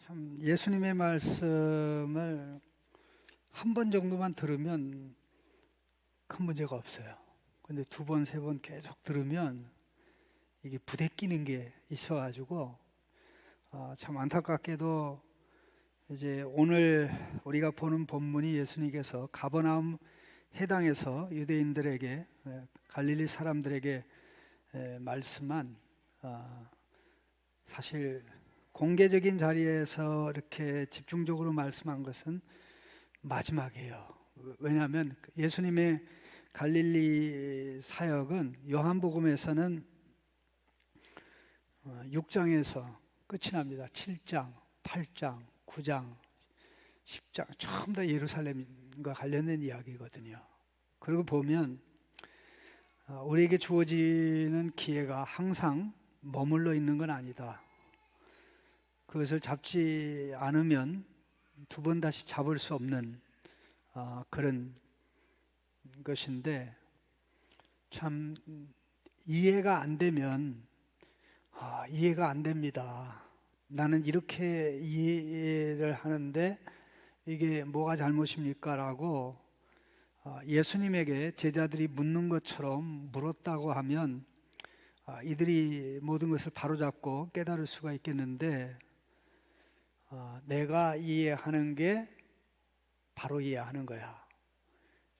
참 예수님의 말씀을 한 번 정도만 들으면 큰 문제가 없어요. 근데 두 번, 세 번 계속 들으면 이게 부대끼는 게 있어가지고 참 안타깝게도 이제 오늘 우리가 보는 본문이 예수님께서 가버나움 해당에서 유대인들에게 갈릴리 사람들에게 말씀한 사실 공개적인 자리에서 이렇게 집중적으로 말씀한 것은 마지막이에요. 왜냐하면 예수님의 갈릴리 사역은 요한복음에서는 6장에서 끝이 납니다. 7장, 8장, 9장, 10장 전부 다 예루살렘과 관련된 이야기거든요. 그리고 보면 우리에게 주어지는 기회가 항상 머물러 있는 건 아니다. 그것을 잡지 않으면 두 번 다시 잡을 수 없는 그런 것인데, 참 이해가 안 되면 이해가 안 됩니다. 나는 이렇게 이해를 하는데 이게 뭐가 잘못입니까? 라고 예수님에게 제자들이 묻는 것처럼 물었다고 하면 이들이 모든 것을 바로잡고 깨달을 수가 있겠는데, 내가 이해하는 게 바로 이해하는 거야,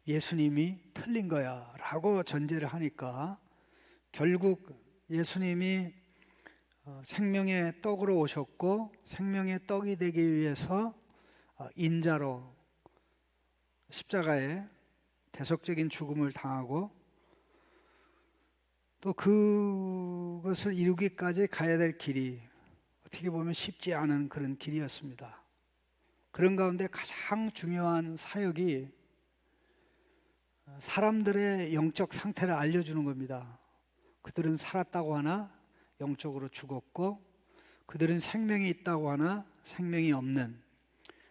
예수님이 틀린 거야 라고 전제를 하니까 결국 예수님이 생명의 떡으로 오셨고 생명의 떡이 되기 위해서 인자로 십자가에 대속적인 죽음을 당하고 또 그것을 이루기까지 가야 될 길이 어떻게 보면 쉽지 않은 그런 길이었습니다. 그런 가운데 가장 중요한 사역이 사람들의 영적 상태를 알려주는 겁니다. 그들은 살았다고 하나 영적으로 죽었고, 그들은 생명이 있다고 하나 생명이 없는,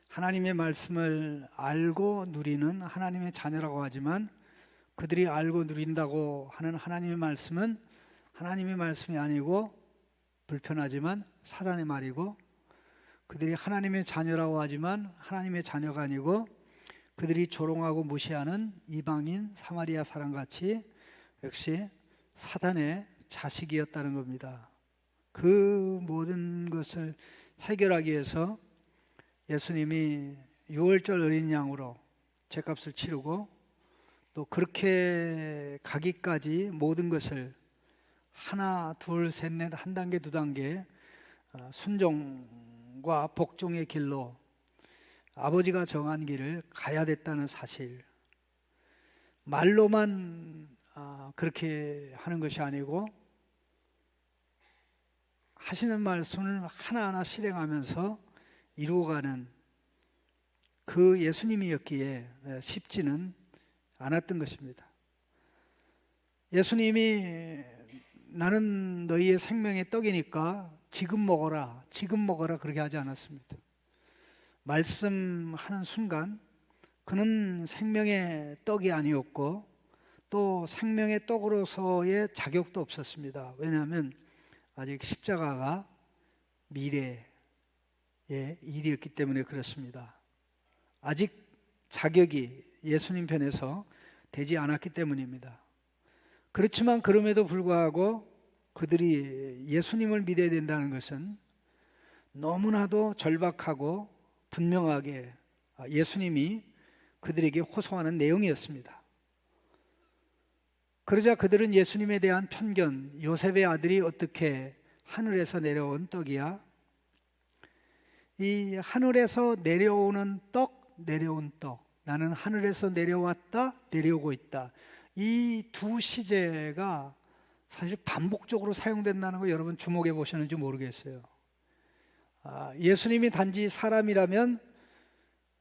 하나님의 말씀을 알고 누리는 하나님의 자녀라고 하지만 그들이 알고 누린다고 하는 하나님의 말씀은 하나님의 말씀이 아니고 불편하지만 사단의 말이고, 그들이 하나님의 자녀라고 하지만 하나님의 자녀가 아니고 그들이 조롱하고 무시하는 이방인 사마리아 사람같이 역시 사단의 자식이었다는 겁니다. 그 모든 것을 해결하기 위해서 예수님이 유월절 어린 양으로 죄값을 치르고, 또 그렇게 가기까지 모든 것을 하나, 둘, 셋, 넷, 한 단계, 두 단계 순종과 복종의 길로 아버지가 정한 길을 가야 됐다는 사실, 말로만 그렇게 하는 것이 아니고 하시는 말씀을 하나하나 실행하면서 이루어가는 그 예수님이었기에 쉽지는 않았던 것입니다. 예수님이 나는 너희의 생명의 떡이니까 지금 먹어라, 지금 먹어라 그렇게 하지 않았습니다. 말씀하는 순간 그는 생명의 떡이 아니었고 또 생명의 떡으로서의 자격도 없었습니다. 왜냐하면 아직 십자가가 미래의 일이었기 때문에 그렇습니다. 아직 자격이 예수님 편에서 되지 않았기 때문입니다. 그렇지만 그럼에도 불구하고 그들이 예수님을 믿어야 된다는 것은 너무나도 절박하고 분명하게 예수님이 그들에게 호소하는 내용이었습니다. 그러자 그들은 예수님에 대한 편견, 요셉의 아들이 어떻게 하늘에서 내려온 떡이야? 이 하늘에서 내려오는 떡, 내려온 떡, 나는 하늘에서 내려왔다, 내려오고 있다, 이 두 시제가 사실 반복적으로 사용된다는 거 여러분 주목해 보셨는지 모르겠어요. 예수님이 단지 사람이라면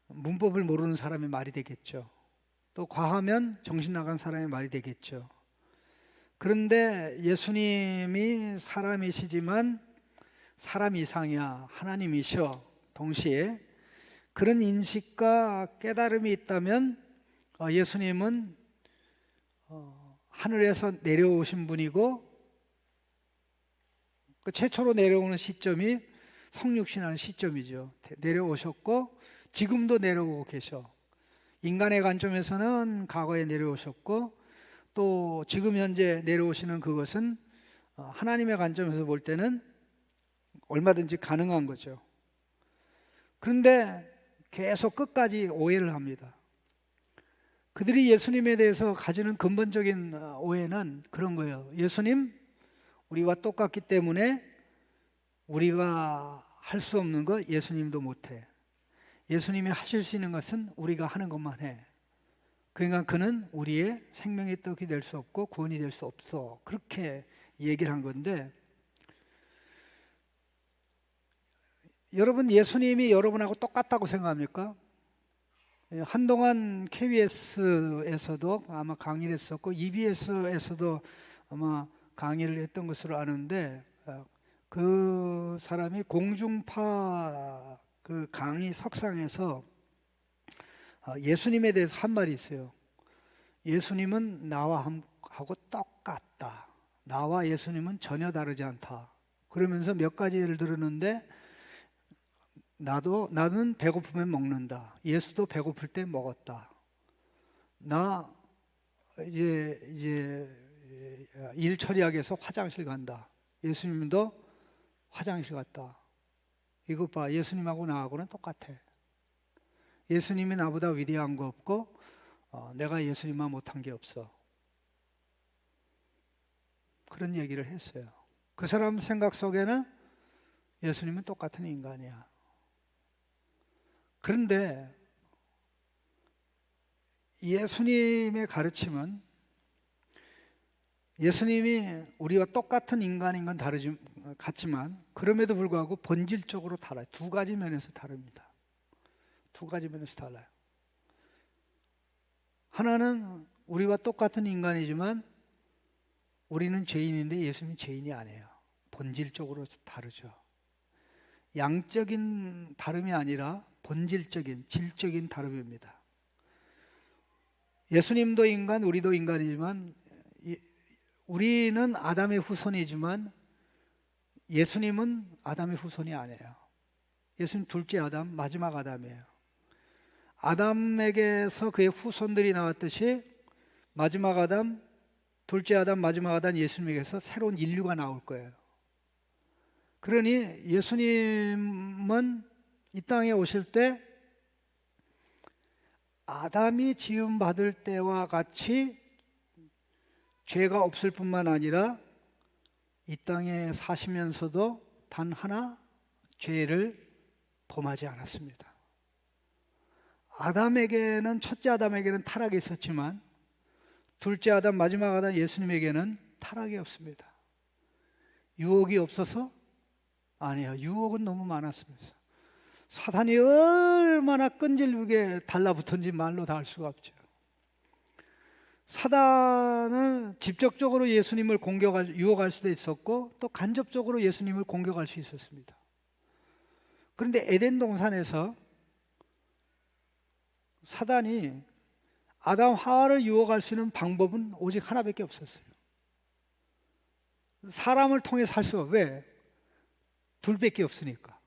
문법을 모르는 사람의 말이 되겠죠. 또 과하면 정신 나간 사람의 말이 되겠죠. 그런데 예수님이 사람이시지만 사람 이상이야, 하나님이셔. 동시에 그런 인식과 깨달음이 있다면 예수님은 하늘에서 내려오신 분이고, 그 최초로 내려오는 시점이 성육신하는 시점이죠. 내려오셨고 지금도 내려오고 계셔. 인간의 관점에서는 과거에 내려오셨고 또 지금 현재 내려오시는 그것은 하나님의 관점에서 볼 때는 얼마든지 가능한 거죠. 그런데 계속 끝까지 오해를 합니다. 그들이 예수님에 대해서 가지는 근본적인 오해는 그런 거예요. 예수님, 우리와 똑같기 때문에 우리가 할 수 없는 거 예수님도 못해. 예수님이 하실 수 있는 것은 우리가 하는 것만 해. 그러니까 그는 우리의 생명의 떡이 될 수 없고 구원이 될 수 없어. 그렇게 얘기를 한 건데, 여러분 예수님이 여러분하고 똑같다고 생각합니까? 한동안 KBS에서도 아마 강의를 했었고 EBS에서도 아마 강의를 했던 것으로 아는데, 그 사람이 공중파 그 강의 석상에서 예수님에 대해서 한 말이 있어요. 예수님은 나와 하고 똑같다. 나와 예수님은 전혀 다르지 않다. 그러면서 몇 가지 예를 들었는데, 나는 배고프면 먹는다. 예수도 배고플 때 먹었다. 나 이제 일 처리하기 위해서 화장실 간다. 예수님도 화장실 갔다. 이것 봐, 예수님하고 나하고는 똑같아. 예수님이 나보다 위대한 거 없고 내가 예수님만 못한 게 없어. 그런 얘기를 했어요. 그 사람 생각 속에는 예수님은 똑같은 인간이야. 그런데 예수님의 가르침은 예수님이 우리와 똑같은 인간인 건 같지만 그럼에도 불구하고 본질적으로 달라요. 두 가지 면에서 다릅니다. 두 가지 면에서 달라요. 하나는 우리와 똑같은 인간이지만 우리는 죄인인데 예수님은 죄인이 아니에요. 본질적으로 다르죠. 양적인 다름이 아니라 본질적인, 질적인 다름입니다. 예수님도 인간, 우리도 인간이지만 우리는 아담의 후손이지만 예수님은 아담의 후손이 아니에요. 예수님 둘째 아담, 마지막 아담이에요. 아담에게서 그의 후손들이 나왔듯이 마지막 아담, 둘째 아담, 마지막 아담 예수님에게서 새로운 인류가 나올 거예요. 그러니 예수님은 이 땅에 오실 때 아담이 지음 받을 때와 같이 죄가 없을 뿐만 아니라 이 땅에 사시면서도 단 하나 죄를 범하지 않았습니다. 아담에게는, 첫째 아담에게는 타락이 있었지만 둘째 아담, 마지막 아담 예수님에게는 타락이 없습니다. 유혹이 없어서? 아니에요. 유혹은 너무 많았습니다. 사탄이 얼마나 끈질기게 달라붙은지 말로 다 알 수가 없죠. 사단은 직접적으로 예수님을 유혹할 수도 있었고 또 간접적으로 예수님을 공격할 수 있었습니다. 그런데 에덴 동산에서 사단이 아담 하와를 유혹할 수 있는 방법은 오직 하나밖에 없었어요. 사람을 통해서 할 수가, 왜? 둘밖에 없으니까.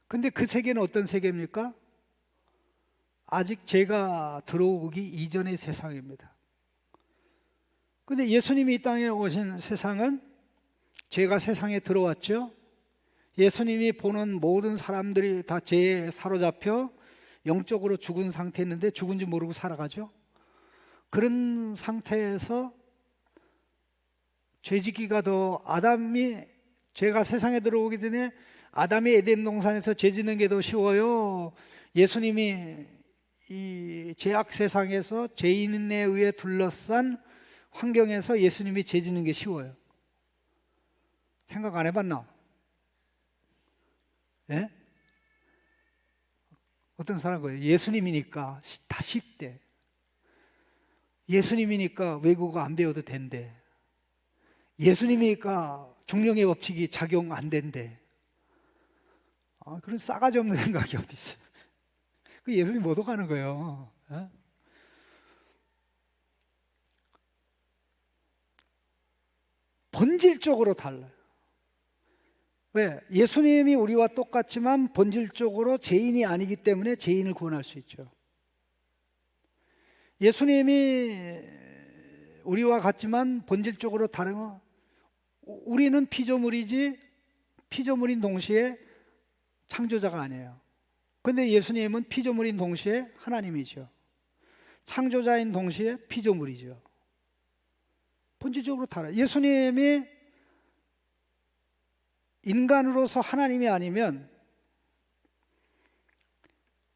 근데 그 세계는 어떤 세계입니까? 아직 죄가 들어오기 이전의 세상입니다. 근데 예수님이 이 땅에 오신 세상은 죄가 세상에 들어왔죠. 예수님이 보는 모든 사람들이 다 죄에 사로잡혀 영적으로 죽은 상태였는데 죽은지 모르고 살아가죠. 그런 상태에서 죄짓기가 더, 죄가 세상에 들어오기 전에 아담이 에덴 동산에서 죄짓는 게 더 쉬워요. 예수님이 이 죄악 세상에서 죄인에 의해 둘러싼 환경에서 예수님이 죄짓는 게 쉬워요. 생각 안 해봤나? 예? 어떤 사람은 거예요. 예수님이니까 다 쉽대. 예수님이니까 외국어 안 배워도 된대. 예수님이니까 중령의 법칙이 작용 안 된대. 그런 싸가지 없는 생각이 어디 있어요. 그 예수님 못 오가는 거예요. 본질적으로 달라요. 왜? 예수님이 우리와 똑같지만 본질적으로 죄인이 아니기 때문에 죄인을 구원할 수 있죠. 예수님이 우리와 같지만 본질적으로 다른 거, 우리는 피조물이지 피조물인 동시에 창조자가 아니에요. 그런데 예수님은 피조물인 동시에 하나님이죠. 창조자인 동시에 피조물이죠. 본질적으로 달라요. 예수님이 인간으로서 하나님이 아니면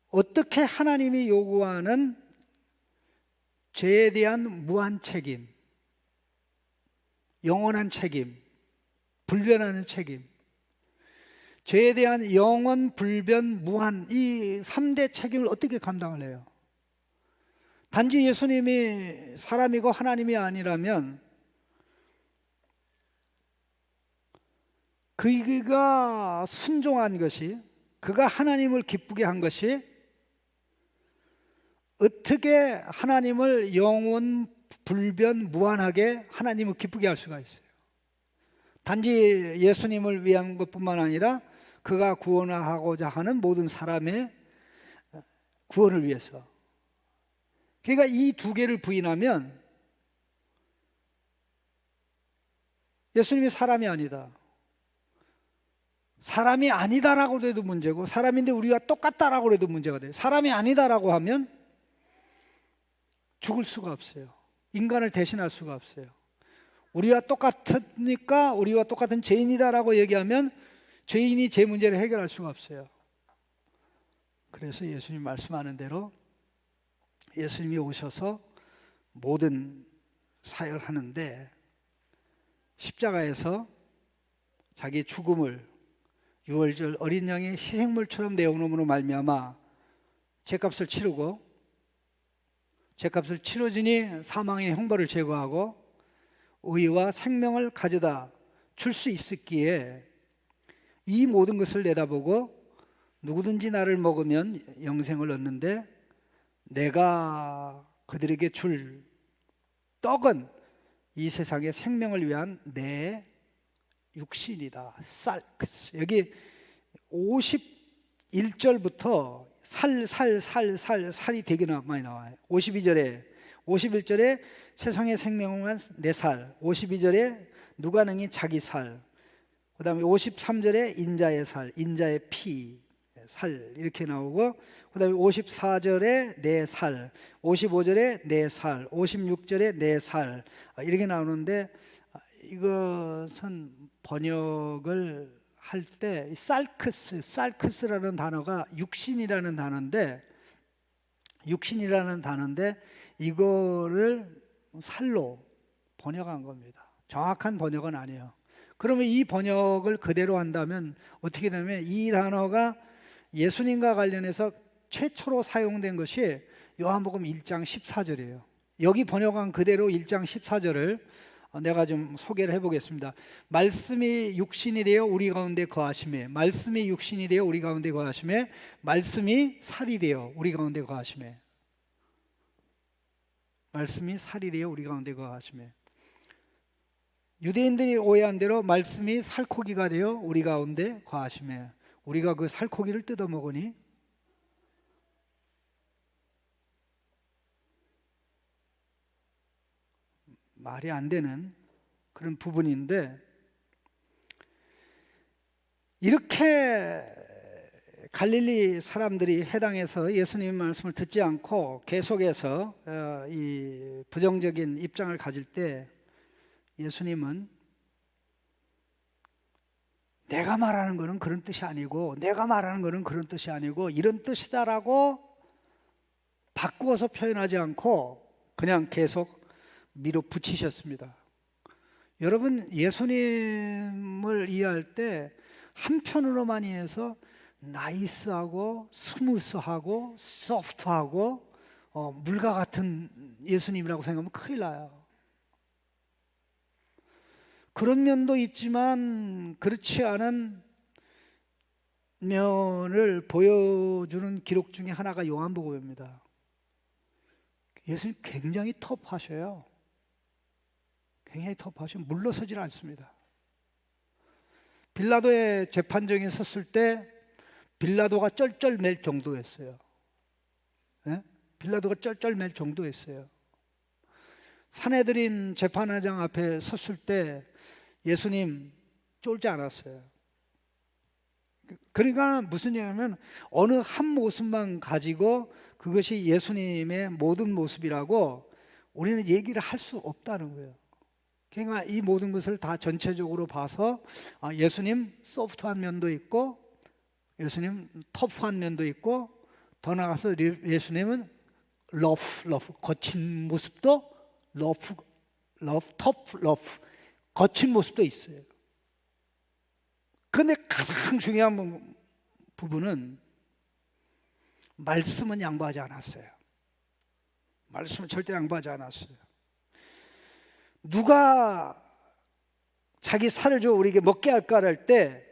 어떻게 하나님이 요구하는 죄에 대한 무한 책임, 영원한 책임, 불변하는 책임, 죄에 대한 영원, 불변, 무한 이 3대 책임을 어떻게 감당을 해요? 단지 예수님이 사람이고 하나님이 아니라면 그가 순종한 것이, 그가 하나님을 기쁘게 한 것이 어떻게 하나님을 영원, 불변, 무한하게 하나님을 기쁘게 할 수가 있어요? 단지 예수님을 위한 것뿐만 아니라 그가 구원하고자 하는 모든 사람의 구원을 위해서. 그러니까 이 두 개를 부인하면 예수님이 사람이 아니다. 사람이 아니다라고 해도 문제고, 사람인데 우리가 똑같다라고 해도 문제가 돼요. 사람이 아니다라고 하면 죽을 수가 없어요. 인간을 대신할 수가 없어요. 우리와 똑같으니까 우리와 똑같은 죄인이다라고 얘기하면 죄인이 제 문제를 해결할 수가 없어요. 그래서 예수님 말씀하는 대로 예수님이 오셔서 모든 사역을 하는데 십자가에서 자기 죽음을 유월절 어린 양의 희생물처럼 내어놓음으로 말미암아 죄값을 치르고, 죄값을 치러지니 사망의 형벌을 제거하고 의와 생명을 가져다 줄 수 있었기에 이 모든 것을 내다보고 누구든지 나를 먹으면 영생을 얻는데 내가 그들에게 줄 떡은 이 세상의 생명을 위한 내 육신이다. 살크스. 여기 51절부터 살이 되게 많이 나와요. 51절에 세상의 생명을 위한 내 살, 52절에 누가 능히 자기 살, 그 다음에 53절에 인자의 살, 인자의 피, 살 이렇게 나오고, 그 다음에 54절에 내 살, 55절에 내 살, 56절에 내 살 이렇게 나오는데, 이것은 번역을 할 때 살크스라는 단어가 육신이라는 단어인데 이거를 살로 번역한 겁니다. 정확한 번역은 아니에요. 그러면 이 번역을 그대로 한다면 어떻게 되냐면 이 단어가 예수님과 관련해서 최초로 사용된 것이 요한복음 1장 14절이에요. 여기 번역한 그대로 1장 14절을 내가 좀 소개를 해보겠습니다. 말씀이 육신이 되어 우리 가운데 거하심에, 말씀이 육신이 되어 우리 가운데 거하심에, 말씀이 살이 되어 우리 가운데 거하심에, 말씀이 살이 되어 우리 가운데 거하심에. 유대인들이 오해한 대로 말씀이 살코기가 되어 우리 가운데 거하심에, 우리가 그 살코기를 뜯어 먹으니 말이 안 되는 그런 부분인데, 이렇게 갈릴리 사람들이 해당해서 예수님의 말씀을 듣지 않고 계속해서 이 부정적인 입장을 가질 때 예수님은 내가 말하는 거는 그런 뜻이 아니고, 내가 말하는 거는 그런 뜻이 아니고 이런 뜻이다라고 바꾸어서 표현하지 않고 그냥 계속 밀어붙이셨습니다. 여러분, 예수님을 이해할 때 한편으로만 이해해서 나이스하고 스무스하고 소프트하고 물과 같은 예수님이라고 생각하면 큰일 나요. 그런 면도 있지만 그렇지 않은 면을 보여주는 기록 중에 하나가 요한복음입니다. 예수님 굉장히 터프하셔요. 굉장히 터프하시면 물러서질 않습니다. 빌라도의 재판정에 섰을 때 빌라도가 쩔쩔맬 정도였어요. 예? 빌라도가 쩔쩔맬 정도였어요. 산헤드린 재판장 앞에 섰을 때 예수님 쫄지 않았어요. 그러니까 무슨 얘기냐면 어느 한 모습만 가지고 그것이 예수님의 모든 모습이라고 우리는 얘기를 할 수 없다는 거예요. 그러니까 이 모든 것을 다 전체적으로 봐서 예수님 소프트한 면도 있고 예수님 터프한 면도 있고 더 나아가서 예수님은 러프 거친 모습도 러프 터프 거친 모습도 있어요. 그런데 가장 중요한 부분은 말씀은 양보하지 않았어요. 말씀은 절대 양보하지 않았어요. 누가 자기 살을 줘 우리에게 먹게 할까 할 때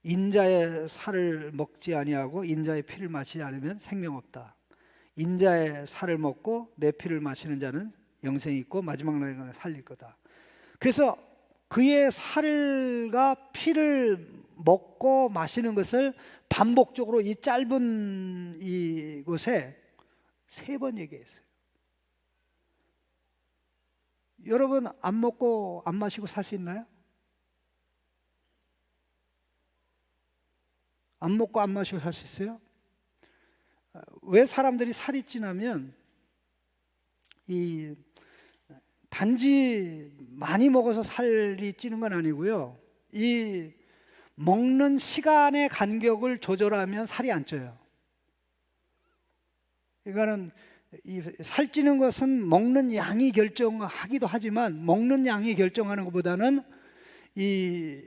인자의 살을 먹지 아니하고 인자의 피를 마시지 않으면 생명 없다. 인자의 살을 먹고 내 피를 마시는 자는 영생이 있고 마지막 날에 살릴 거다. 그래서 그의 살과 피를 먹고 마시는 것을 반복적으로 이 짧은 이곳에 3번 얘기했어요. 여러분 안 먹고 안 마시고 살 수 있나요? 안 먹고 안 마시고 살 수 있어요? 왜 사람들이 살이 찌냐면 이 단지 많이 먹어서 살이 찌는 건 아니고요. 이 먹는 시간의 간격을 조절하면 살이 안 쪄요. 그러니까는 이 살찌는 것은 먹는 양이 결정하기도 하지만 먹는 양이 결정하는 것보다는 이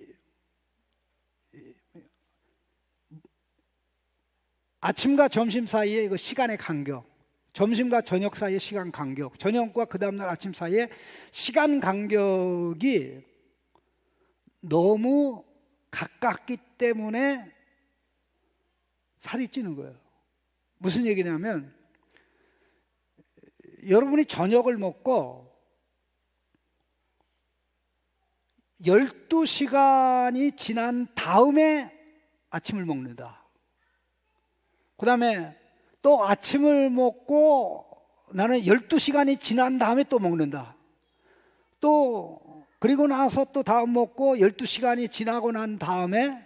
아침과 점심 사이에 이거 시간의 간격, 점심과 저녁 사이의 시간 간격, 저녁과 그 다음날 아침 사이에 시간 간격이 너무 가깝기 때문에 살이 찌는 거예요. 무슨 얘기냐면 여러분이 저녁을 먹고 12시간이 지난 다음에 아침을 먹는다. 그 다음에 또 아침을 먹고 나는 12시간이 지난 다음에 또 먹는다. 또 그리고 나서 또 다음 먹고 12시간이 지나고 난 다음에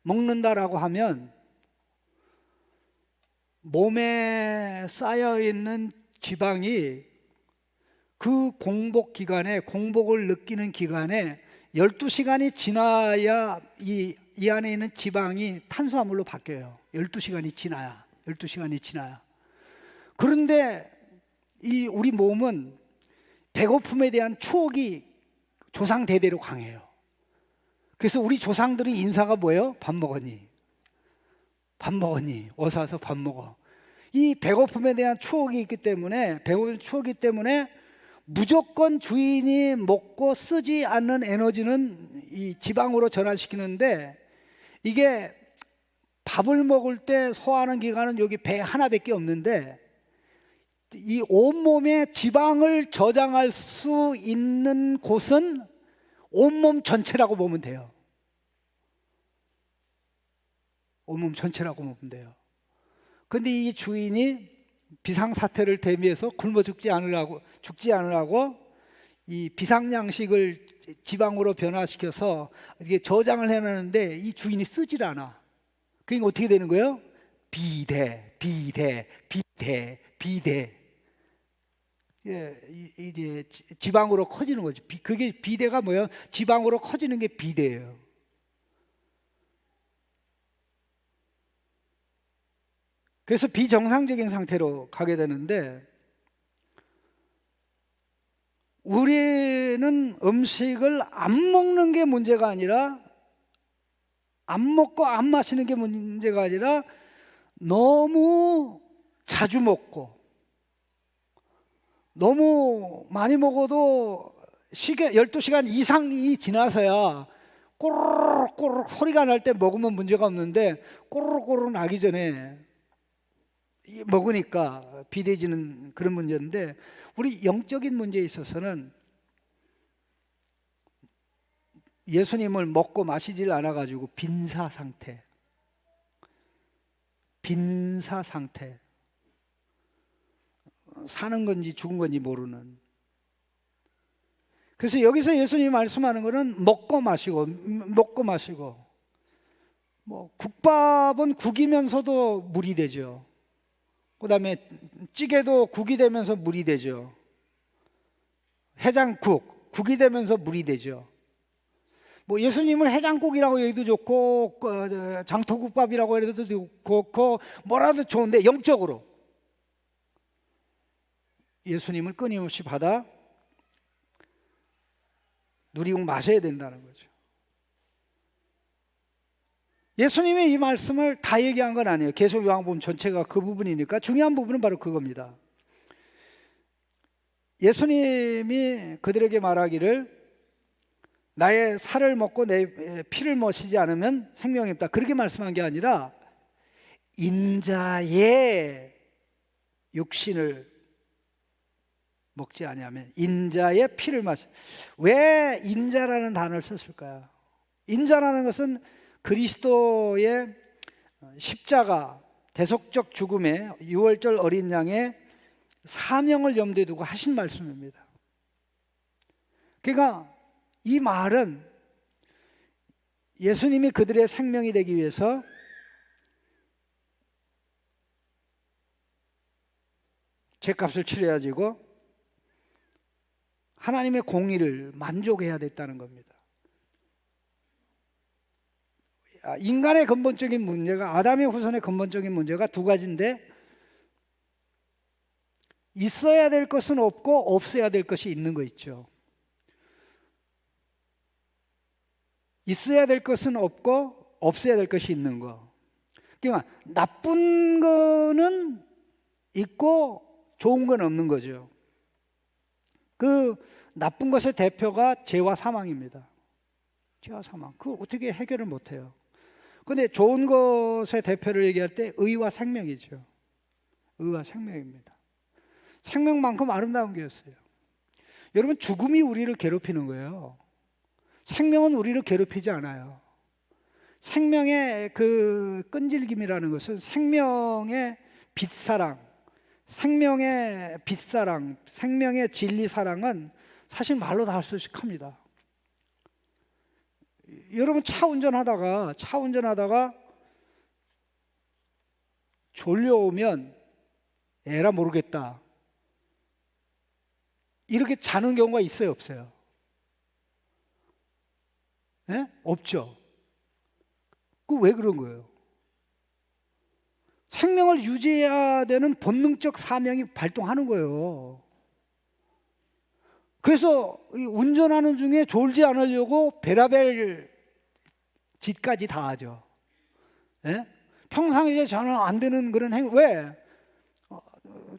먹는다라고 하면 몸에 쌓여있는 지방이 그 공복 기간에 공복을 느끼는 기간에 12시간이 지나야 이 안에 있는 지방이 탄수화물로 바뀌어요. 12시간이 지나야. 그런데 이 우리 몸은 배고픔에 대한 추억이 조상 대대로 강해요. 그래서 우리 조상들의 인사가 뭐예요? 밥 먹었니? 밥 먹었니? 어서 와서 밥 먹어. 이 배고픔에 대한 추억이 있기 때문에 무조건 주인이 먹고 쓰지 않는 에너지는 이 지방으로 전환시키는데 이게 밥을 먹을 때 소화하는 기관은 여기 배 하나밖에 없는데 이 온몸에 지방을 저장할 수 있는 곳은 온몸 전체라고 보면 돼요. 온몸 전체라고 보면 돼요. 근데 이 주인이 비상사태를 대비해서 굶어 죽지 않으라고 이 비상양식을 지방으로 변화시켜서 이게 저장을 해놨는데 이 주인이 쓰질 않아. 그러니까 어떻게 되는 거예요? 비대. 이제 지방으로 커지는 거죠. 그게 비대가 뭐예요? 지방으로 커지는 게 비대예요. 그래서 비정상적인 상태로 가게 되는데 우리는 음식을 안 먹는 게 문제가 아니라 안 먹고 안 마시는 게 문제가 아니라 너무 자주 먹고 너무 많이 먹어도 12시간 이상이 지나서야 꼬르륵 소리가 날 때 먹으면 문제가 없는데 꼬르륵 나기 전에 먹으니까 비대해지는 그런 문제인데 우리 영적인 문제에 있어서는 예수님을 먹고 마시질 않아 가지고 빈사 상태. 사는 건지 죽은 건지 모르는. 그래서 여기서 예수님이 말씀하는 것은 먹고 마시고 뭐 국밥은 국이면서도 물이 되죠. 그다음에 찌개도 국이 되면서 물이 되죠. 해장국 국이 되면서 물이 되죠. 뭐 예수님을 해장국이라고 얘기도 좋고 장터국밥이라고 해도 좋고 뭐라도 좋은데 영적으로 예수님을 끊임없이 받아 누리고 마셔야 된다는 거죠. 예수님의 이 말씀을 다 얘기한 건 아니에요. 계속 요한복음 전체가 그 부분이니까 중요한 부분은 바로 그겁니다. 예수님이 그들에게 말하기를 나의 살을 먹고 내 피를 마시지 않으면 생명이 없다, 그렇게 말씀한 게 아니라 인자의 육신을 먹지 아니하면 인자의 피를 마시. 왜 인자라는 단어를 썼을까요? 인자라는 것은 그리스도의 십자가 대속적 죽음의 유월절 어린 양의 사명을 염두에 두고 하신 말씀입니다. 그러니까 이 말은 예수님이 그들의 생명이 되기 위해서 죄값을 치러야 지고 하나님의 공의를 만족해야 됐다는 겁니다. 인간의 근본적인 문제가, 아담의 후손의 근본적인 문제가 두 가지인데, 있어야 될 것은 없고 없어야 될 것이 있는 거 있죠. 있어야 될 것은 없고 없어야 될 것이 있는 거. 그러니까 나쁜 거는 있고 좋은 건 없는 거죠. 그 나쁜 것의 대표가 죄와 사망입니다. 죄와 사망. 그거 어떻게 해결을 못해요. 그런데 좋은 것의 대표를 얘기할 때 의와 생명이죠. 의와 생명입니다. 생명만큼 아름다운 게 없어요. 여러분, 죽음이 우리를 괴롭히는 거예요. 생명은 우리를 괴롭히지 않아요. 생명의 그 끈질김이라는 것은 생명의 빛사랑, 생명의 진리 사랑은 사실 말로 다 할 수 없이 큽니다. 여러분, 차 운전하다가 졸려오면 에라 모르겠다, 이렇게 자는 경우가 있어요, 없어요? 네? 없죠. 그 왜 그런 거예요? 생명을 유지해야 되는 본능적 사명이 발동하는 거예요. 그래서 운전하는 중에 졸지 않으려고 별의별 짓까지 다 하죠. 네? 평상시에 저는 안 되는 그런 왜?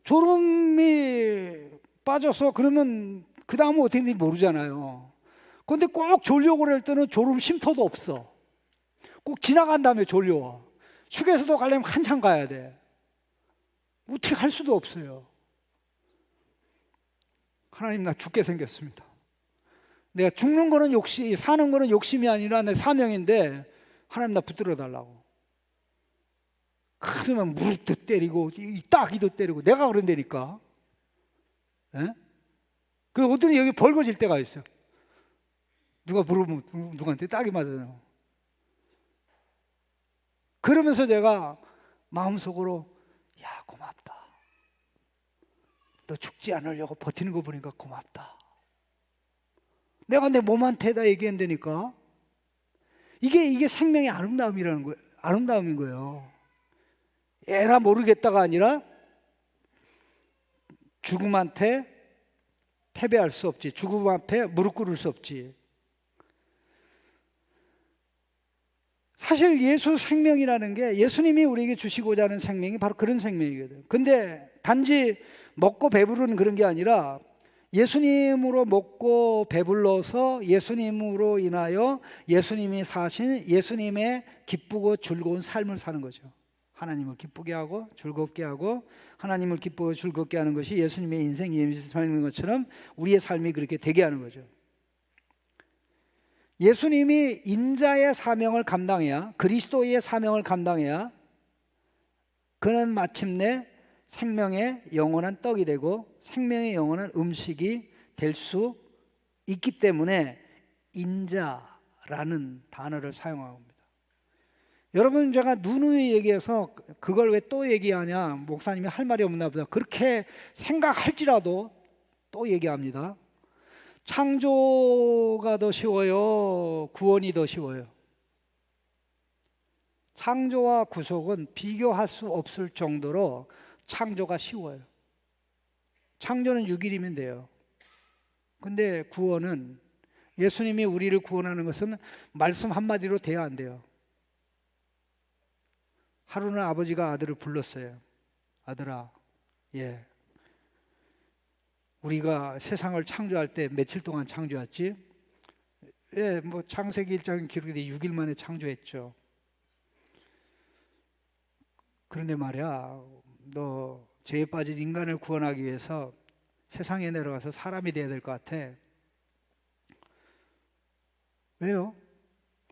졸음이 빠져서 그러면 그 다음은 어떻게 되는지 모르잖아요. 그런데 꼭 졸려고 그럴 때는 졸음 쉼터도 없어. 꼭 지나간 다음에 졸려와. 휴게소도 가려면 한참 가야 돼. 어떻게 할 수도 없어요. 하나님, 나 죽게 생겼습니다. 내가 죽는 거는 사는 거는 욕심이 아니라 내 사명인데 하나님, 나 붙들어 달라고. 가슴에 무릎도 때리고 따귀도 때리고 내가 그런다니까. 예? 그 어떤 여기 벌거질 때가 있어요. 누가 물으면 누구한테 딱이 맞아요. 그러면서 제가 마음속으로, 야, 고맙다. 너 죽지 않으려고 버티는 거 보니까 고맙다. 내가 내 몸한테다 얘기한다니까. 이게 생명의 아름다움이라는 거예요. 아름다움인 거예요. 에라 모르겠다가 아니라 죽음한테 패배할 수 없지. 죽음 앞에 무릎 꿇을 수 없지. 사실 예수 생명이라는 게 예수님이 우리에게 주시고자 하는 생명이 바로 그런 생명이거든. 근데 단지 먹고 배부른 그런 게 아니라 예수님으로 먹고 배불러서 예수님으로 인하여 예수님이 사신 예수님의 기쁘고 즐거운 삶을 사는 거죠. 하나님을 기쁘게 하고 즐겁게 하고 하나님을 기쁘고 즐겁게 하는 것이 예수님의 인생, 예수님의 삶인 것처럼 우리의 삶이 그렇게 되게 하는 거죠. 예수님이 인자의 사명을 감당해야, 그리스도의 사명을 감당해야 그는 마침내 생명의 영원한 떡이 되고 생명의 영원한 음식이 될 수 있기 때문에 인자라는 단어를 사용한 겁니다. 여러분, 제가 누누이 얘기해서 그걸 왜 또 얘기하냐, 목사님이 할 말이 없나 보다 그렇게 생각할지라도 또 얘기합니다. 창조가 더 쉬워요, 구원이 더 쉬워요? 창조와 구속은 비교할 수 없을 정도로 창조가 쉬워요. 창조는 6일이면 돼요. 근데 구원은, 예수님이 우리를 구원하는 것은 말씀 한마디로 돼야 안 돼요. 하루는 아버지가 아들을 불렀어요. 아들아, 우리가 세상을 창조할 때 며칠 동안 창조했지? 뭐 창세기 1장 기록에 6일 만에 창조했죠. 그런데 말이야, 너 죄에 빠진 인간을 구원하기 위해서 세상에 내려가서 사람이 돼야 될 것 같아. 왜요?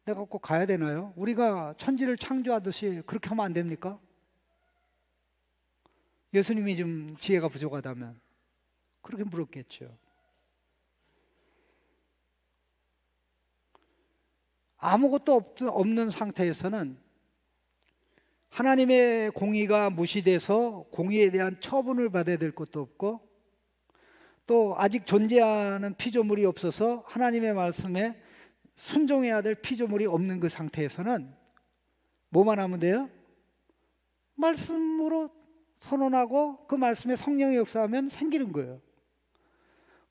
내가 꼭 가야 되나요? 우리가 천지를 창조하듯이 그렇게 하면 안 됩니까? 예수님이 좀 지혜가 부족하다면 그렇게 물었겠죠. 아무것도 없는 상태에서는 하나님의 공의가 무시돼서 공의에 대한 처분을 받아야 될 것도 없고, 또 아직 존재하는 피조물이 없어서 하나님의 말씀에 순종해야 될 피조물이 없는 그 상태에서는 뭐만 하면 돼요? 말씀으로 선언하고 그 말씀에 성령이 역사하면 생기는 거예요.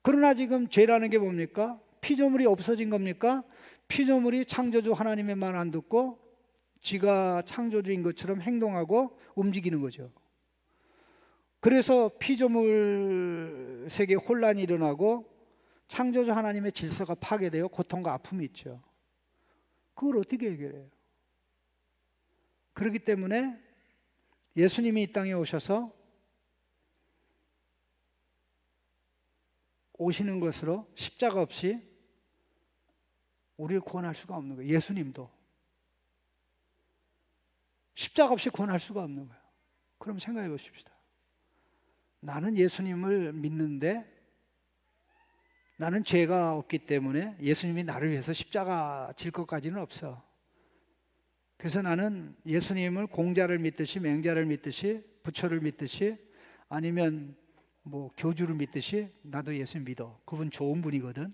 그러나 지금 죄라는 게 뭡니까? 피조물이 없어진 겁니까? 피조물이 창조주 하나님의 말 안 듣고 지가 창조주인 것처럼 행동하고 움직이는 거죠. 그래서 피조물 세계에 혼란이 일어나고 창조주 하나님의 질서가 파괴되어 고통과 아픔이 있죠. 그걸 어떻게 해결해요? 그렇기 때문에 예수님이 이 땅에 오셔서 오시는 것으로 십자가 없이 우리를 구원할 수가 없는 거예요. 예수님도 십자가 없이 구원할 수가 없는 거예요. 그럼 생각해 보십시다. 나는 예수님을 믿는데 나는 죄가 없기 때문에 예수님이 나를 위해서 십자가 질 것까지는 없어. 그래서 나는 예수님을 공자를 믿듯이, 맹자를 믿듯이, 부처를 믿듯이, 아니면 뭐 교주를 믿듯이 나도 예수 믿어. 그분 좋은 분이거든.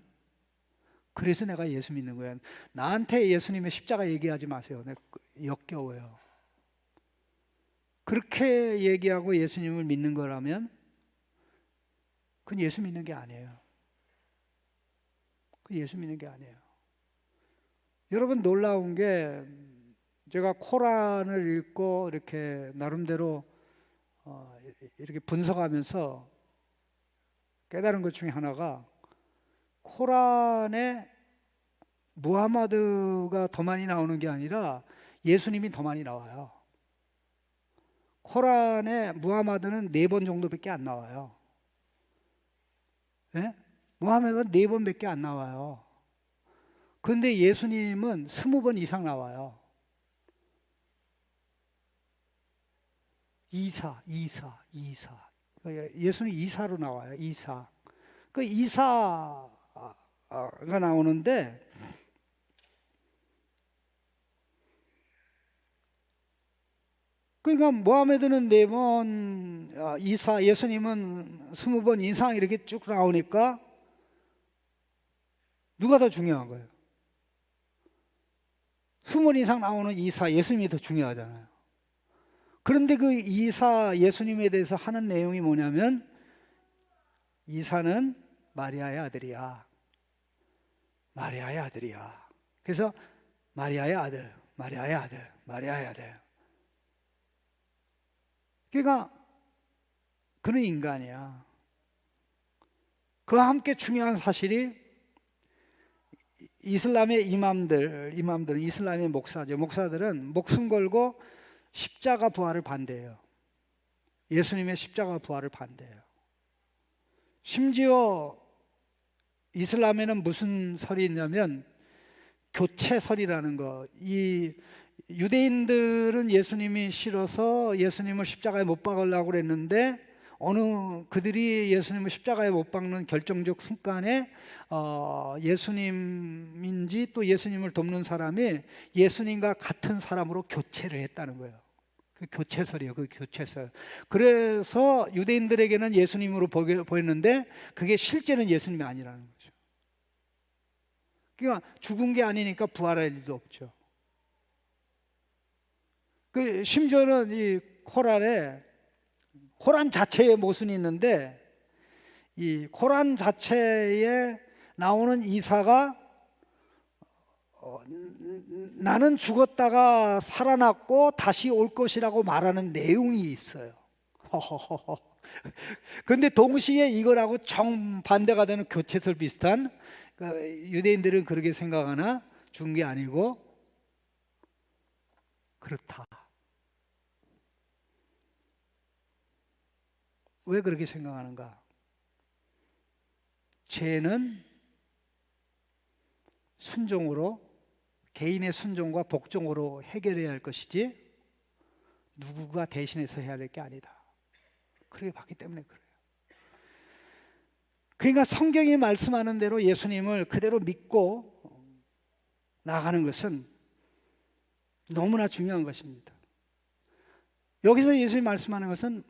그래서 내가 예수 믿는 거야. 나한테 예수님의 십자가 얘기하지 마세요. 내가 역겨워요. 그렇게 얘기하고 예수님을 믿는 거라면 그건 예수 믿는 게 아니에요. 그건 예수 믿는 게 아니에요. 여러분, 놀라운 게 제가 코란을 읽고 이렇게 나름대로 이렇게 분석하면서 깨달은 것 중에 하나가, 코란에 무하마드가 더 많이 나오는 게 아니라 예수님이 더 많이 나와요. 코란에 무하마드는 4번 정도밖에 안 나와요. 예? 무하마드가 4번밖에 안 나와요. 그런데 예수님은 20번 이상 나와요. 이사. 예수님 이사로 나와요. 이사. 그 이사가 나오는데, 그러니까 모하메드는 4번, 이사, 예수님은 20번 이상 이렇게 쭉 나오니까 누가 더 중요한 거예요? 20번 이상 나오는 이사, 예수님이 더 중요하잖아요. 그런데 그 이사, 예수님에 대해서 하는 내용이 뭐냐면, 이사는 마리아의 아들이야. 마리아의 아들이야. 그래서 마리아의 아들, 마리아의 아들, 마리아의 아들. 그러니까 그는 인간이야. 그와 함께 중요한 사실이, 이슬람의 이맘들, 이슬람의 목사죠. 목사들은 목숨 걸고 십자가 부활을 반대해요. 예수님의 십자가 부활을 반대해요. 심지어 이슬람에는 무슨 설이 있냐면, 교체설이라는 거. 이 유대인들은 예수님이 싫어서 예수님을 십자가에 못 박으려고 그랬는데 그들이 예수님을 십자가에 못 박는 결정적 순간에 예수님인지 또 예수님을 돕는 사람이 예수님과 같은 사람으로 교체를 했다는 거예요. 그 교체설이에요. 그 교체설. 그래서 유대인들에게는 예수님으로 보였는데 그게 실제는 예수님이 아니라는 거죠. 그러니까 죽은 게 아니니까 부활할 일도 없죠. 그 심지어는 이 코란 자체에 모순이 있는데 이 코란 자체에 나오는 이사가 나는 죽었다가 살아났고 다시 올 것이라고 말하는 내용이 있어요. 그런데 동시에 이거라고 정반대가 되는 교체설 비슷한, 그러니까 유대인들은 그렇게 생각하나 죽은 게 아니고 그렇다. 왜 그렇게 생각하는가? 죄는 순종으로, 개인의 순종과 복종으로 해결해야 할 것이지 누구가 대신해서 해야 할 게 아니다. 그렇게 봤기 때문에 그래요. 그러니까 성경이 말씀하는 대로 예수님을 그대로 믿고 나아가는 것은 너무나 중요한 것입니다. 여기서 예수님이 말씀하는 것은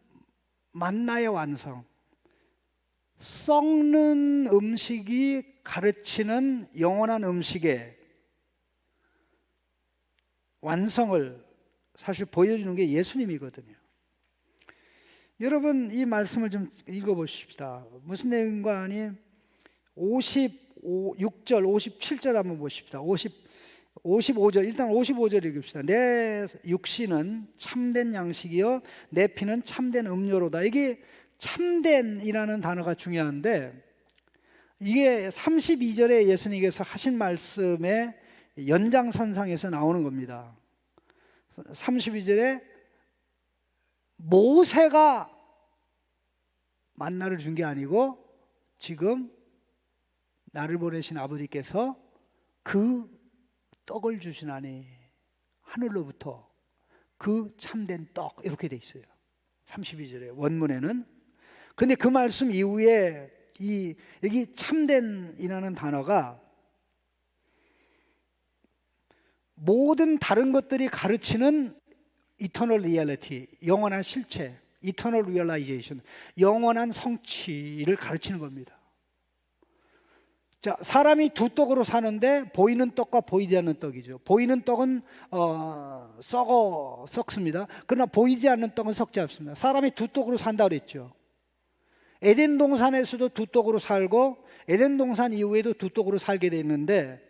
만나의 완성, 썩는 음식이 가르치는 영원한 음식의 완성을 사실 보여주는 게 예수님이거든요. 여러분 이 말씀을 좀 읽어보십시다. 무슨 내용인가 하니 56절 57절 한번 보십시다. 55절, 일단 55절 읽읍시다. 내 육신은 참된 양식이요 내 피는 참된 음료로다. 이게 참된이라는 단어가 중요한데 이게 32절에 예수님께서 하신 말씀의 연장선상에서 나오는 겁니다. 32절에 모세가 만나를 준 게 아니고 지금 나를 보내신 아버지께서 그 떡을 주시나니 하늘로부터 그 참된 떡, 이렇게 돼 있어요. 32절에 원문에는. 근데 그 말씀 이후에 여기 참된이라는 단어가 모든 다른 것들이 가르치는 eternal reality, 영원한 실체, eternal realization, 영원한 성취를 가르치는 겁니다. 자, 사람이 두 떡으로 사는데 보이는 떡과 보이지 않는 떡이죠. 보이는 떡은 썩습니다. 그러나 보이지 않는 떡은 썩지 않습니다. 사람이 두 떡으로 산다고 그랬죠. 에덴 동산에서도 두 떡으로 살고 에덴 동산 이후에도 두 떡으로 살게 돼 있는데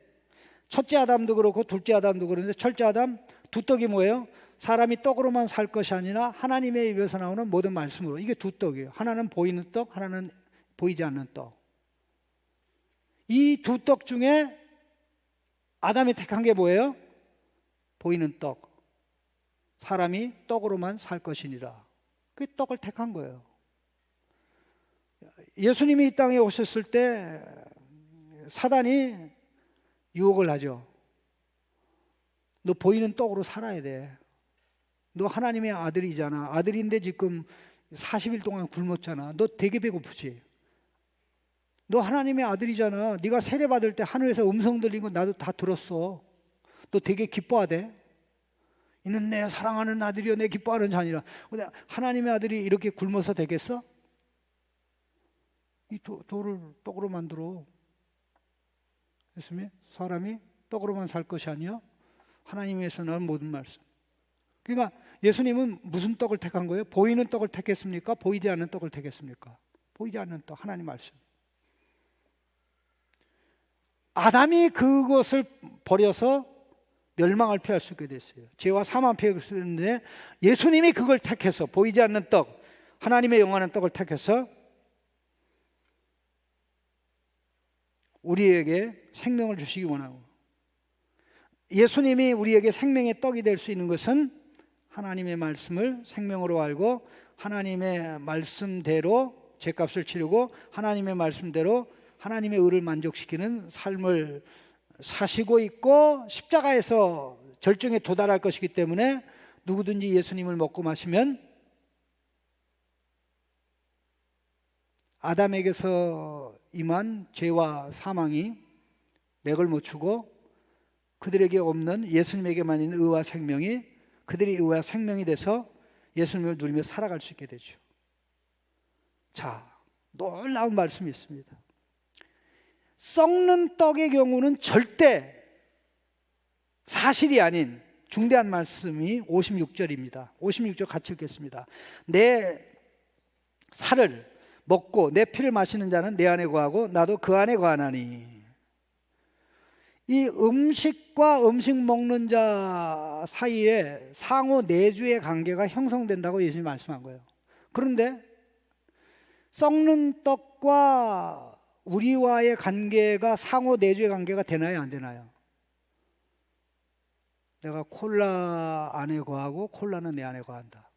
첫째 아담도 그렇고 둘째 아담도 그런데 첫째 아담 두 떡이 뭐예요? 사람이 떡으로만 살 것이 아니라 하나님의 입에서 나오는 모든 말씀으로. 이게 두 떡이에요. 하나는 보이는 떡, 하나는 보이지 않는 떡. 이 두 떡 중에 아담이 택한 게 뭐예요? 보이는 떡. 사람이 떡으로만 살 것이니라. 그 떡을 택한 거예요. 예수님이 이 땅에 오셨을 때 사단이 유혹을 하죠. 너 보이는 떡으로 살아야 돼. 너 하나님의 아들이잖아. 아들인데 지금 40일 동안 굶었잖아. 너 되게 배고프지? 너 하나님의 아들이잖아. 네가 세례받을 때 하늘에서 음성 들린 거 나도 다 들었어. 너 되게 기뻐하대. 이는 내 사랑하는 아들이여 내 기뻐하는 자니라. 근데 하나님의 아들이 이렇게 굶어서 되겠어? 이 돌을 떡으로 만들어. 예수님이 사람이 떡으로만 살 것이 아니야 하나님에서 나온 모든 말씀. 그러니까 예수님은 무슨 떡을 택한 거예요? 보이는 떡을 택했습니까? 보이지 않는 떡을 택했습니까? 보이지 않는 떡, 하나님 말씀. 아담이 그것을 버려서 멸망을 피할 수 있게 됐어요. 죄와 사망을 피할 수 있는데 예수님이 그걸 택해서 보이지 않는 떡, 하나님의 영원한 떡을 택해서 우리에게 생명을 주시기 원하고, 예수님이 우리에게 생명의 떡이 될 수 있는 것은 하나님의 말씀을 생명으로 알고 하나님의 말씀대로 죄값을 치르고 하나님의 말씀대로 하나님의 의를 만족시키는 삶을 사시고 있고 십자가에서 절정에 도달할 것이기 때문에 누구든지 예수님을 먹고 마시면 아담에게서 임한 죄와 사망이 맥을 못 추고 그들에게 없는 예수님에게만 있는 의와 생명이 그들의 의와 생명이 돼서 예수님을 누리며 살아갈 수 있게 되죠. 자, 놀라운 말씀이 있습니다. 썩는 떡의 경우는 절대 사실이 아닌 중대한 말씀이 56절입니다. 56절 같이 읽겠습니다. 내 살을 먹고 내 피를 마시는 자는 내 안에 거하고 나도 그 안에 거하나니. 이 음식과 음식 먹는 자 사이에 상호 내주의 관계가 형성된다고 예수님이 말씀한 거예요. 그런데 썩는 떡과 우리와의 관계가 상호 내주의 관계가 되나요, 안 되나요? 내가 콜라 안에 거하고 콜라는 내 안에 거한다.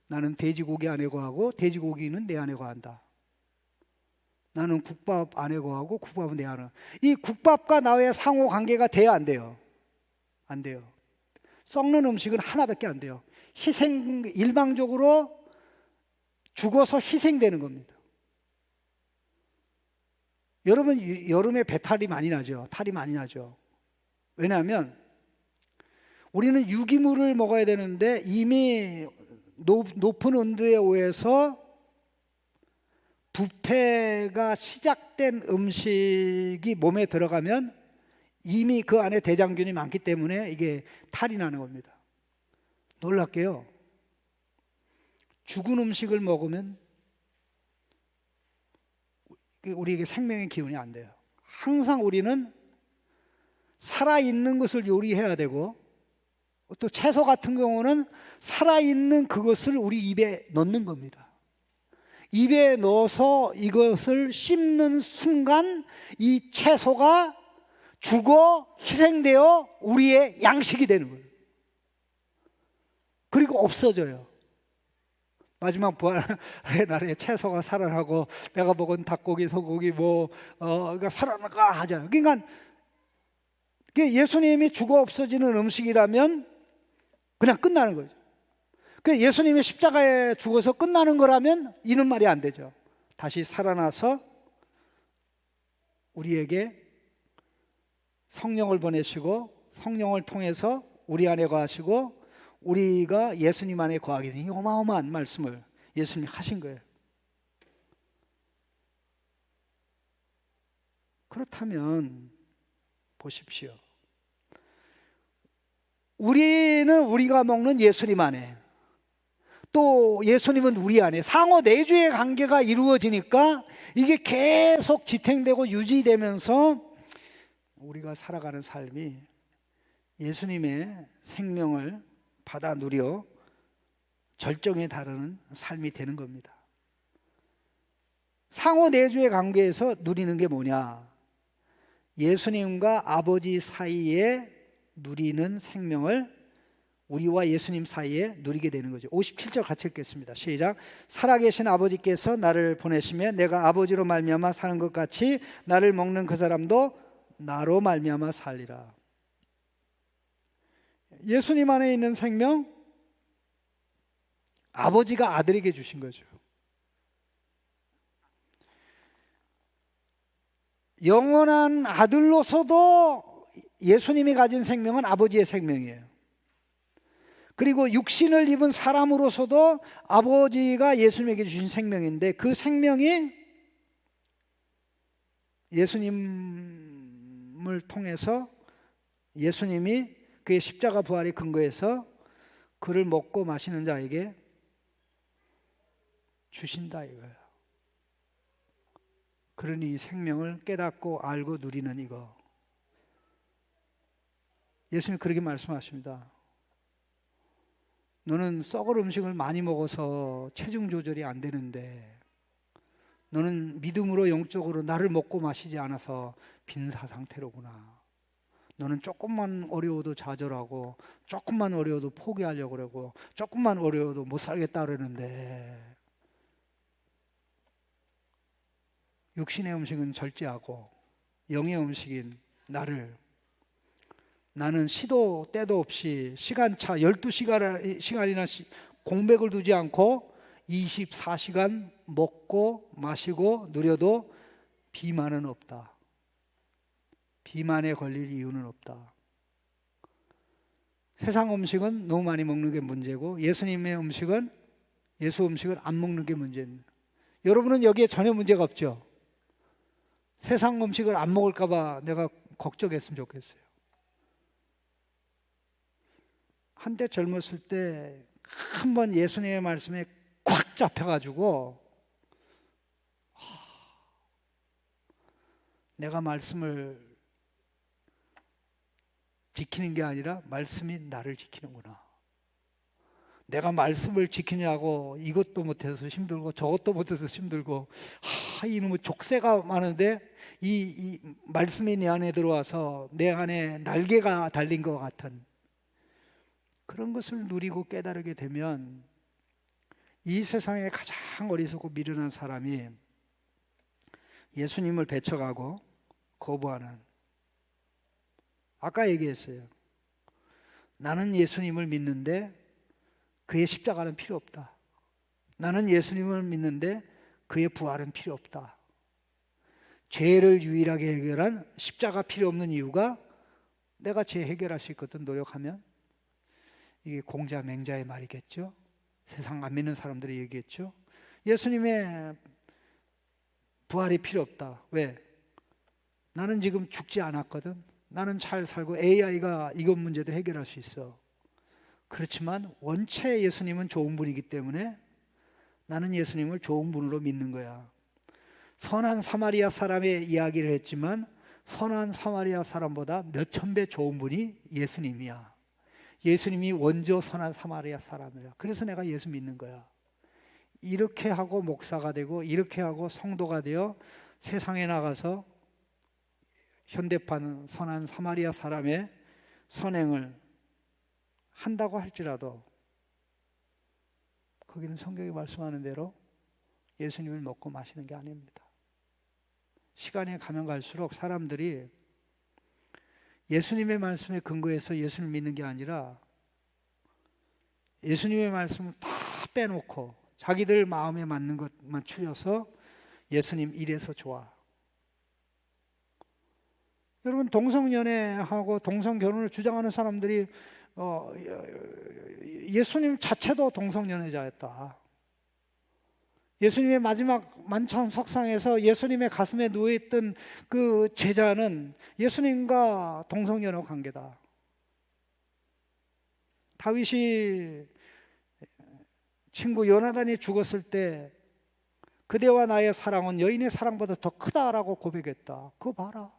나는 돼지고기 안에 거하고 돼지고기는 내 안에 거한다. 나는 국밥 안에 거하고 국밥은 내 안에. 이 국밥과 나의 상호 관계가 돼야 안 돼요? 안 돼요. 썩는 음식은 하나밖에 안 돼요. 일방적으로 죽어서 희생되는 겁니다. 여러분, 여름에 배탈이 많이 나죠? 탈이 많이 나죠? 왜냐하면 우리는 유기물을 먹어야 되는데 이미 높은 온도에 의해서 부패가 시작된 음식이 몸에 들어가면 이미 그 안에 대장균이 많기 때문에 이게 탈이 나는 겁니다. 놀랍게요. 죽은 음식을 먹으면 우리에게 생명의 기운이 안 돼요. 항상 우리는 살아있는 것을 요리해야 되고 또 채소 같은 경우는 살아있는 그것을 우리 입에 넣는 겁니다. 입에 넣어서 이것을 씹는 순간 이 채소가 죽어 희생되어 우리의 양식이 되는 거예요. 그리고 없어져요. 마지막 부활의 날에 채소가 살아나고 내가 먹은 닭고기, 소고기 그러니까 살아나가 하잖아요. 그러니까 예수님이 죽어 없어지는 음식이라면 그냥 끝나는 거죠. 예수님이 십자가에 죽어서 끝나는 거라면 이는 말이 안 되죠. 다시 살아나서 우리에게 성령을 보내시고 성령을 통해서 우리 안에 거하시고 우리가 예수님 안에 거하게 되는 이 어마어마한 말씀을 예수님이 하신 거예요. 그렇다면 보십시오. 우리는 우리가 먹는 예수님 안에 또 예수님은 우리 안에 상호 내주의 관계가 이루어지니까 이게 계속 지탱되고 유지되면서 우리가 살아가는 삶이 예수님의 생명을 받아 누려 절정에 다루는 삶이 되는 겁니다. 상호 내주의 관계에서 누리는 게 뭐냐? 예수님과 아버지 사이에 누리는 생명을 우리와 예수님 사이에 누리게 되는 거죠. 57절 같이 읽겠습니다. 시작. 살아계신 아버지께서 나를 보내시며 내가 아버지로 말미암아 사는 것 같이 나를 먹는 그 사람도 나로 말미암아 살리라. 예수님 안에 있는 생명, 아버지가 아들에게 주신 거죠. 영원한 아들로서도 예수님이 가진 생명은 아버지의 생명이에요. 그리고 육신을 입은 사람으로서도 아버지가 예수님에게 주신 생명인데 그 생명이 예수님을 통해서 예수님이 그의 십자가 부활의 근거에서 그를 먹고 마시는 자에게 주신다 이거예요. 그러니 이 생명을 깨닫고 알고 누리는 이거. 예수님 그렇게 말씀하십니다. 너는 썩을 음식을 많이 먹어서 체중 조절이 안 되는데 너는 믿음으로 영적으로 나를 먹고 마시지 않아서 빈사 상태로구나. 너는 조금만 어려워도 좌절하고 조금만 어려워도 포기하려고 그러고 조금만 어려워도 못 살겠다 그러는데 육신의 음식은 절제하고 영의 음식인 나를 나는 시도 때도 없이 시간차 12시간이나 공백을 두지 않고 24시간 먹고 마시고 누려도 비만은 없다. 비만에 걸릴 이유는 없다. 세상 음식은 너무 많이 먹는 게 문제고 예수님의 음식은 예수 음식을 안 먹는 게 문제입니다. 여러분은 여기에 전혀 문제가 없죠? 세상 음식을 안 먹을까 봐 내가 걱정했으면 좋겠어요. 한때 젊었을 때 한번 예수님의 말씀에 꽉 잡혀가지고 내가 말씀을 지키는 게 아니라 말씀이 나를 지키는구나. 내가 말씀을 지키냐고 이것도 못해서 힘들고 저것도 못해서 힘들고 이놈의 족쇄가 많은데 이 말씀이 내 안에 들어와서 내 안에 날개가 달린 것 같은 그런 것을 누리고 깨달게 되면 이 세상에 가장 어리석고 미련한 사람이 예수님을 배척하고 거부하는, 아까 얘기했어요. 나는 예수님을 믿는데 그의 십자가는 필요 없다. 나는 예수님을 믿는데 그의 부활은 필요 없다. 죄를 유일하게 해결한 십자가 필요 없는 이유가 내가 죄 해결할 수 있거든 노력하면. 이게 공자 맹자의 말이겠죠. 세상 안 믿는 사람들이 얘기했죠. 예수님의 부활이 필요 없다. 왜? 나는 지금 죽지 않았거든. 나는 잘 살고 AI가 이것 문제도 해결할 수 있어. 그렇지만 원체 예수님은 좋은 분이기 때문에 나는 예수님을 좋은 분으로 믿는 거야. 선한 사마리아 사람의 이야기를 했지만 선한 사마리아 사람보다 몇천 배 좋은 분이 예수님이야. 예수님이 원조 선한 사마리아 사람이야. 그래서 내가 예수 믿는 거야. 이렇게 하고 목사가 되고 이렇게 하고 성도가 되어 세상에 나가서 현대판 선한 사마리아 사람의 선행을 한다고 할지라도 거기는 성경이 말씀하는 대로 예수님을 먹고 마시는 게 아닙니다. 시간이 가면 갈수록 사람들이 예수님의 말씀에 근거해서 예수를 믿는 게 아니라 예수님의 말씀을 다 빼놓고 자기들 마음에 맞는 것만 추려서 예수님 이래서 좋아. 여러분 동성연애하고 동성결혼을 주장하는 사람들이 예수님 자체도 동성연애자였다. 예수님의 마지막 만찬 석상에서 예수님의 가슴에 누워있던 그 제자는 예수님과 동성연애 관계다. 다윗이 친구 요나단이 죽었을 때 그대와 나의 사랑은 여인의 사랑보다 더 크다라고 고백했다. 그거 봐라.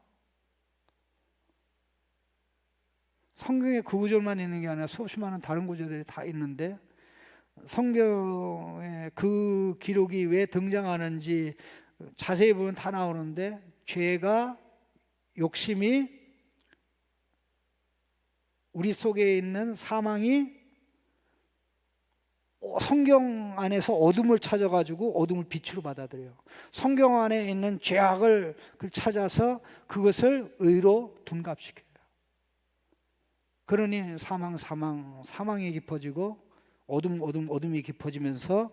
성경에 그 구절만 있는 게 아니라 수없이 많은 다른 구절들이 다 있는데 성경에 그 기록이 왜 등장하는지 자세히 보면 다 나오는데 죄가, 욕심이, 우리 속에 있는 사망이 성경 안에서 어둠을 찾아가지고 어둠을 빛으로 받아들여요. 성경 안에 있는 죄악을 찾아서 그것을 의로 둔갑시켜요. 그러니 사망이 깊어지고 어둠이 깊어지면서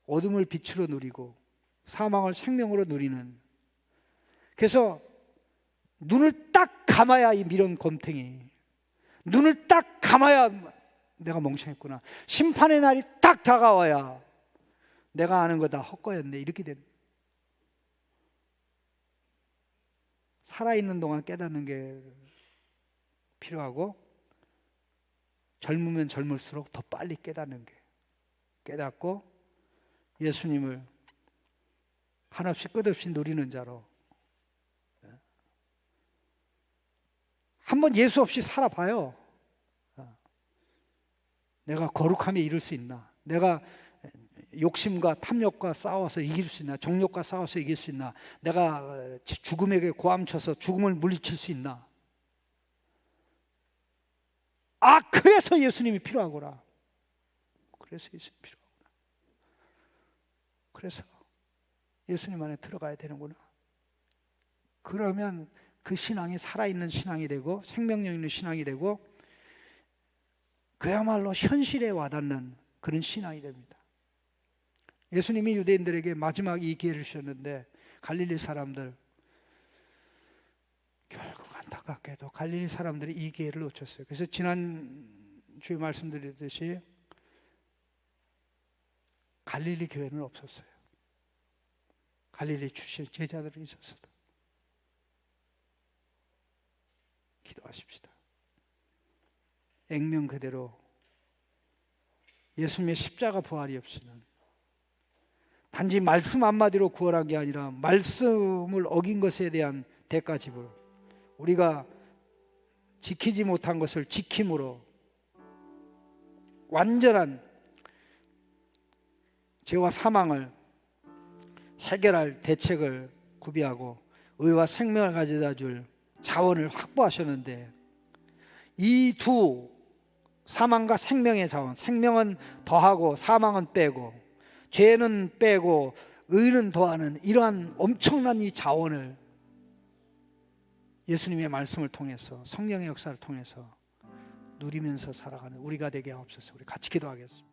어둠을 빛으로 누리고 사망을 생명으로 누리는. 그래서 눈을 딱 감아야 이 미련 곰탱이, 눈을 딱 감아야 내가 멍청했구나, 심판의 날이 딱 다가와야 내가 아는 거 다 헛거였네, 이렇게 되는. 살아있는 동안 깨닫는 게 필요하고 젊으면 젊을수록 더 빨리 깨닫는 게, 깨닫고 예수님을 한없이 끝없이 누리는 자로. 한번 예수 없이 살아봐요. 내가 거룩함에 이룰 수 있나? 내가 욕심과 탐욕과 싸워서 이길 수 있나? 정욕과 싸워서 이길 수 있나? 내가 죽음에게 고함쳐서 죽음을 물리칠 수 있나? 그래서 예수님이 필요하구나. 그래서 예수님이 필요하구나. 그래서 예수님 안에 들어가야 되는구나. 그러면 그 신앙이 살아있는 신앙이 되고 생명력 있는 신앙이 되고 그야말로 현실에 와닿는 그런 신앙이 됩니다. 예수님이 유대인들에게 마지막 이 기회를 주셨는데 갈릴리 사람들, 결국 안타깝게도 갈릴리 사람들이 이 기회를 놓쳤어요. 그래서 지난주에 말씀드렸듯이 갈릴리 교회는 없었어요. 갈릴리 출신 제자들이 있었어도. 기도하십시다. 액면 그대로 예수님의 십자가 부활이 없이는 단지 말씀 한마디로 구원한 게 아니라 말씀을 어긴 것에 대한 대가 지불, 우리가 지키지 못한 것을 지킴으로 완전한 죄와 사망을 해결할 대책을 구비하고 의와 생명을 가져다 줄 자원을 확보하셨는데, 이 두 사망과 생명의 자원, 생명은 더하고 사망은 빼고 죄는 빼고 의는 더하는 이러한 엄청난 이 자원을 예수님의 말씀을 통해서 성령의 역사를 통해서 누리면서 살아가는 우리가 되게 하옵소서. 우리 같이 기도하겠습니다.